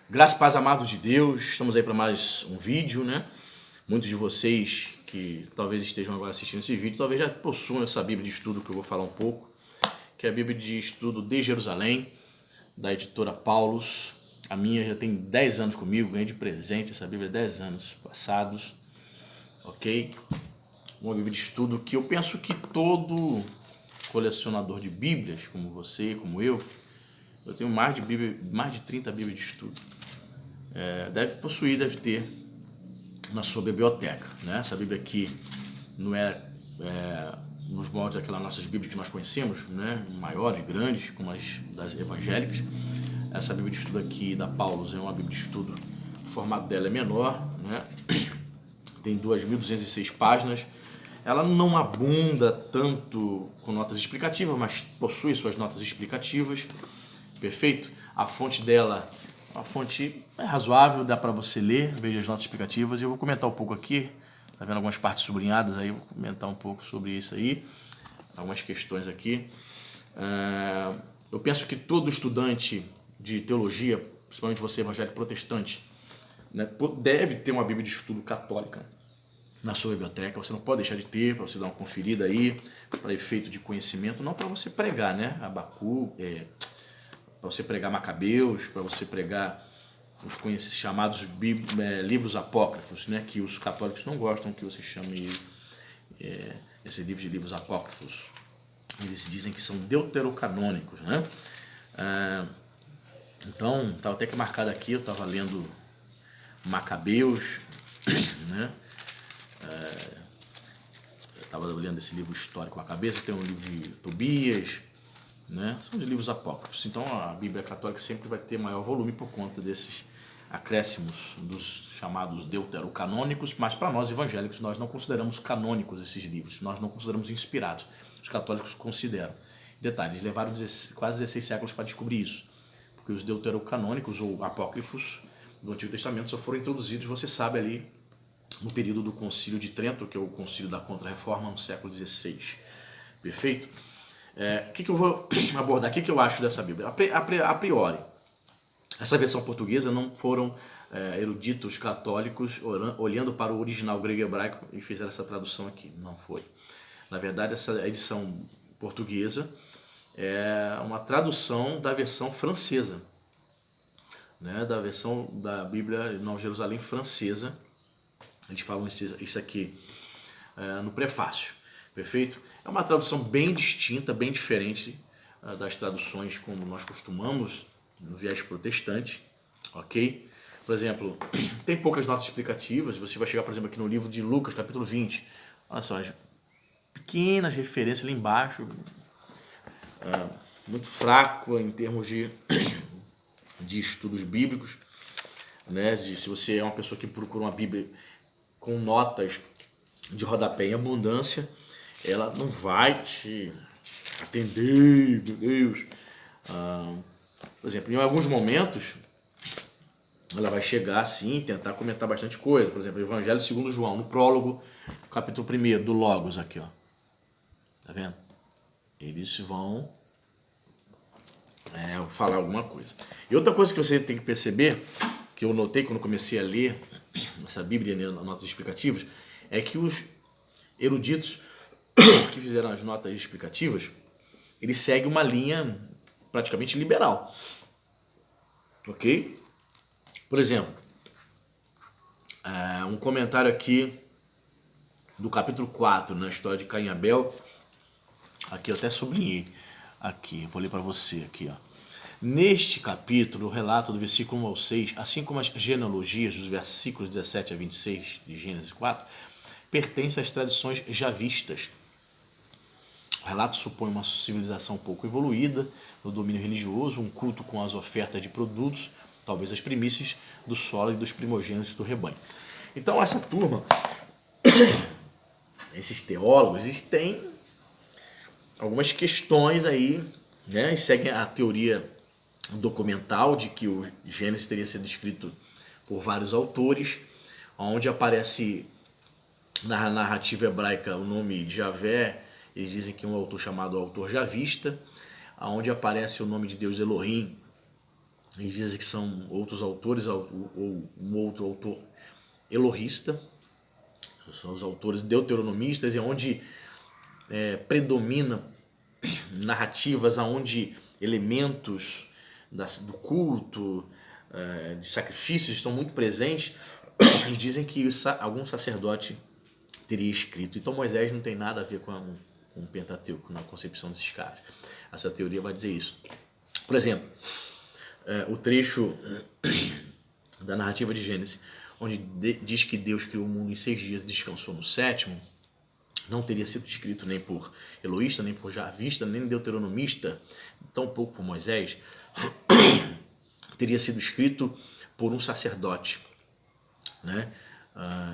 Graças e paz, amados de Deus, estamos aí para mais um vídeo, né? Muitos de vocês que talvez estejam agora assistindo esse vídeo, talvez já possuam essa Bíblia de estudo que eu vou falar um pouco, que é a Bíblia de estudo de Jerusalém, da editora Paulus. A minha já tem 10 anos comigo, ganhei de presente essa Bíblia 10 anos passados, ok? Uma Bíblia de estudo que eu penso que todo colecionador de Bíblias, como você, como eu tenho mais de 30 Bíblias de estudo. Deve possuir, deve ter na sua biblioteca, né? Essa Bíblia aqui não é, nos moldes daquelas nossas Bíblias que nós conhecemos, né? Maiores, grandes, como as das evangélicas. Essa Bíblia de estudo aqui da Paulus é uma Bíblia de estudo, o formato dela é menor, né? Tem 2.206 páginas. Ela não abunda tanto com notas explicativas, mas possui suas notas explicativas. Perfeito? A fonte dela, a fonte é razoável, dá para você ler, veja as notas explicativas. Eu vou comentar um pouco aqui, tá vendo algumas partes sublinhadas aí, vou comentar um pouco sobre isso aí, algumas questões aqui. Eu penso que todo estudante de teologia, principalmente você evangélico protestante, né, deve ter uma Bíblia de estudo católica na sua biblioteca. Você não pode deixar de ter, para você dar uma conferida aí, para efeito de conhecimento, não para você pregar, né? Para você pregar Macabeus, para você pregar os chamados livros apócrifos, né? Que os católicos não gostam que você chame esse livro de livros apócrifos. Eles dizem que são deuterocanônicos, né? Então, estava até que marcado aqui, eu estava lendo Macabeus, né? Eu estava lendo esse livro histórico à cabeça, tem um livro de Tobias, né? São de livros apócrifos. Então a Bíblia Católica sempre vai ter maior volume por conta desses acréscimos dos chamados deuterocanônicos, mas para nós evangélicos nós não consideramos canônicos esses livros, nós não consideramos inspirados. Os católicos consideram. Detalhe, eles levaram quase 16 séculos para descobrir isso, porque os deuterocanônicos ou apócrifos do Antigo Testamento só foram introduzidos, você sabe, ali no período do Concílio de Trento, que é o Concílio da Contra-Reforma, no século XVI. Perfeito? O que eu vou abordar? O que eu acho dessa Bíblia? A priori, essa versão portuguesa não foram eruditos católicos olhando para o original grego e hebraico e fizeram essa tradução aqui. Não foi. Na verdade, essa edição portuguesa é uma tradução da versão francesa, né? Da versão da Bíblia Nova Jerusalém francesa. Eles falam isso aqui no prefácio. Perfeito? É uma tradução bem distinta, bem diferente das traduções como nós costumamos no viés protestante, ok? Por exemplo, tem poucas notas explicativas. Você vai chegar, por exemplo, aqui no livro de Lucas, capítulo 20. Olha só, as pequenas referências ali embaixo, muito fraco em termos de estudos bíblicos, né? Se você é uma pessoa que procura uma Bíblia com notas de rodapé em abundância, ela não vai te atender, meu Deus. Por exemplo, em alguns momentos, ela vai chegar assim, tentar comentar bastante coisa. Por exemplo, o Evangelho segundo João, no prólogo, capítulo 1 do Logos aqui, ó. Tá vendo? Eles vão falar alguma coisa. E outra coisa que você tem que perceber, que eu notei quando comecei a ler essa Bíblia, nas notas explicativas, é que os eruditos que fizeram as notas explicativas, eles seguem uma linha praticamente liberal, ok? Por exemplo, um comentário aqui do capítulo 4, na história de Caim e Abel, aqui eu até sublinhei, aqui, vou ler para você aqui, ó. Neste capítulo, o relato do versículo 1 ao 6, assim como as genealogias dos versículos 17 a 26 de Gênesis 4, pertence às tradições javistas. O relato supõe uma civilização pouco evoluída no domínio religioso, um culto com as ofertas de produtos, talvez as primícias do solo e dos primogênitos do rebanho. Então essa turma, esses teólogos, eles têm algumas questões aí, né? E seguem a teoria documental de que o Gênesis teria sido escrito por vários autores, onde aparece na narrativa hebraica o nome de Javé. Eles dizem que é um autor chamado autor javista, onde aparece o nome de Deus Elohim Eles dizem que são outros autores ou um outro autor elohista, são os autores deuteronomistas, e onde predomina narrativas onde elementos do culto, de sacrifícios estão muito presentes. Eles dizem que algum sacerdote teria escrito. Então Moisés não tem nada a ver com o Pentateuco na concepção desses caras. Essa teoria vai dizer isso. Por exemplo, o trecho da narrativa de Gênesis, onde diz que Deus criou o mundo em 6 dias e descansou no 7º, não teria sido escrito nem por eloísta, nem por javista, nem deuteronomista, tampouco por Moisés. Teria sido escrito por um sacerdote, né?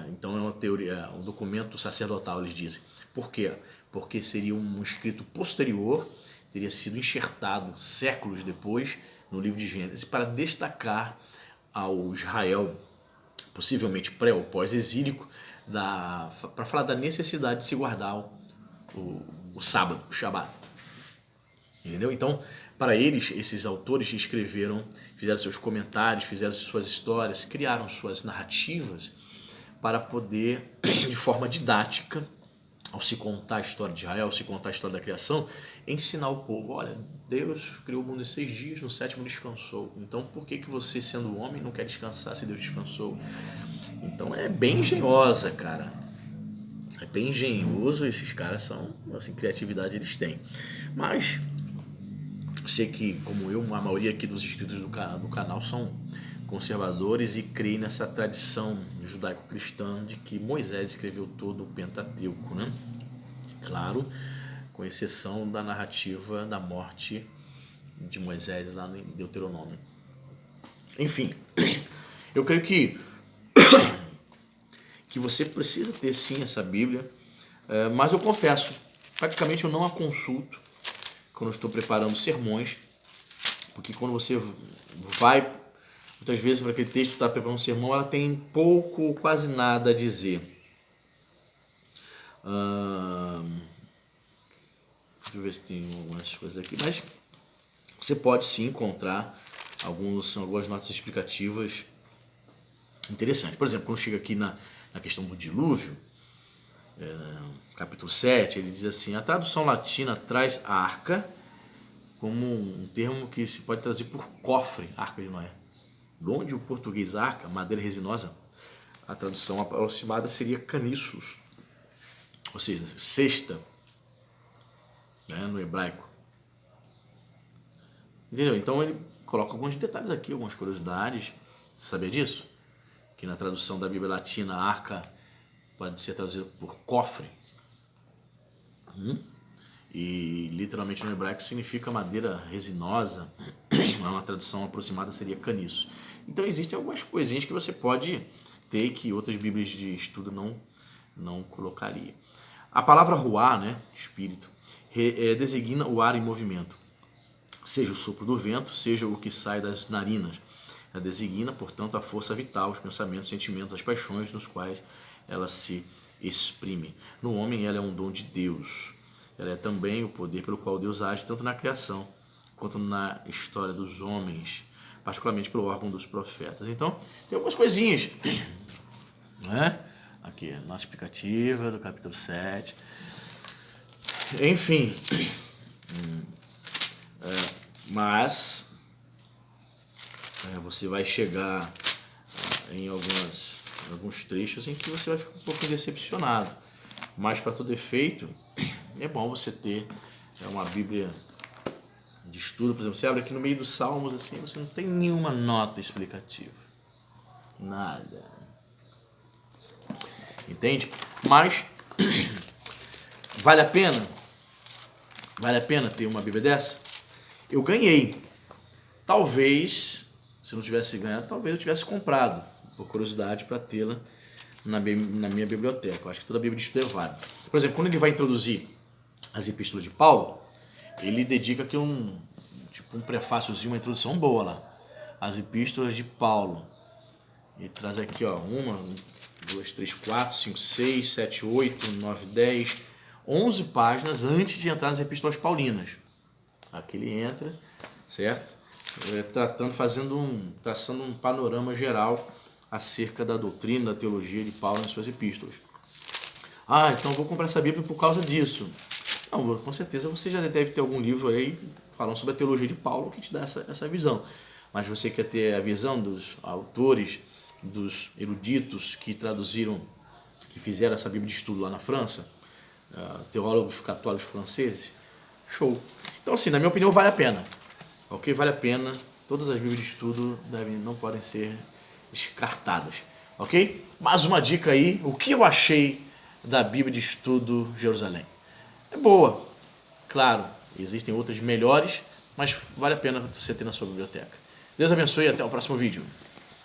Então é uma teoria, um documento sacerdotal, eles dizem. Por quê? Porque seria um escrito posterior, teria sido enxertado séculos depois no livro de Gênesis para destacar ao Israel, possivelmente pré ou pós-exílico, para falar da necessidade de se guardar o sábado, o Shabat. Entendeu? Então, para eles, esses autores escreveram, fizeram seus comentários, fizeram suas histórias, criaram suas narrativas para poder, de forma didática, ao se contar a história de Israel, ao se contar a história da criação, ensinar o povo: olha, Deus criou o mundo em 6 dias, no 7º descansou. Então por que você, sendo homem, não quer descansar se Deus descansou? Então é bem engenhosa, cara. É bem engenhoso, esses caras são, assim, criatividade eles têm. Mas sei que, como eu, a maioria aqui dos inscritos do canal são conservadores e creem nessa tradição judaico-cristã de que Moisés escreveu todo o Pentateuco, né? Claro, com exceção da narrativa da morte de Moisés lá em Deuteronômio. Enfim, eu creio que você precisa ter sim essa Bíblia, mas eu confesso, praticamente eu não a consulto quando eu estou preparando sermões, porque quando você vai muitas vezes para aquele texto que está preparando um sermão, ela tem pouco ou quase nada a dizer. Deixa eu ver se tem algumas coisas aqui, mas você pode sim encontrar algumas notas explicativas interessantes. Por exemplo, quando chega aqui na questão do dilúvio, capítulo 7, ele diz assim: a tradução latina traz arca como um termo que se pode traduzir por cofre, arca de Noé. Onde o português arca, madeira resinosa, a tradução aproximada seria caniços, ou seja, cesta, né, no hebraico. Entendeu? Então ele coloca alguns detalhes aqui, algumas curiosidades. Você sabia disso? Que na tradução da Bíblia Latina, arca pode ser traduzida por cofre. E literalmente no hebraico significa madeira resinosa. Uma tradução aproximada seria caniço. Então existem algumas coisinhas que você pode ter que outras bíblias de estudo não colocaria. A palavra ruá, né, espírito, designa o ar em movimento, seja o sopro do vento, seja o que sai das narinas. Ela designa, portanto, a força vital, os pensamentos, sentimentos, as paixões nos quais ela se exprime. No homem ela é um dom de Deus. Ela é também o poder pelo qual Deus age tanto na criação quanto na história dos homens, particularmente pelo órgão dos profetas. Então, tem algumas coisinhas, né? Aqui, nossa explicativa do capítulo 7. Enfim, mas você vai chegar em alguns trechos em que você vai ficar um pouco decepcionado. Mas, para todo efeito, é bom você ter uma Bíblia de estudo. Por exemplo, você abre aqui no meio dos Salmos, assim, você não tem nenhuma nota explicativa. Nada. Entende? Mas vale a pena? Vale a pena ter uma Bíblia dessa? Eu ganhei. Talvez, se não tivesse ganhado, talvez eu tivesse comprado, por curiosidade, para tê-la na minha biblioteca. Eu acho que toda a Bíblia de estudo é válida. Por exemplo, quando ele vai introduzir as epístolas de Paulo, ele dedica aqui um prefáciozinho, uma introdução boa lá. As epístolas de Paulo. Ele traz aqui, ó, 1, 2, 3, 4, 5, 6, 7, 8, 9, 10, 11 páginas antes de entrar nas epístolas paulinas. Aqui ele entra, certo? traçando um panorama geral acerca da doutrina, da teologia de Paulo nas suas epístolas. Então vou comprar essa Bíblia por causa disso. Não, com certeza você já deve ter algum livro aí falando sobre a teologia de Paulo que te dá essa visão. Mas você quer ter a visão dos autores, dos eruditos que traduziram, que fizeram essa Bíblia de estudo lá na França, teólogos católicos franceses? Show! Então, assim, na minha opinião, vale a pena. Ok? Vale a pena. Todas as Bíblias de estudo não podem ser descartadas. Ok? Mais uma dica aí. O que eu achei da Bíblia de Estudo Jerusalém? É boa. Claro, existem outras melhores, mas vale a pena você ter na sua biblioteca. Deus abençoe e até o próximo vídeo.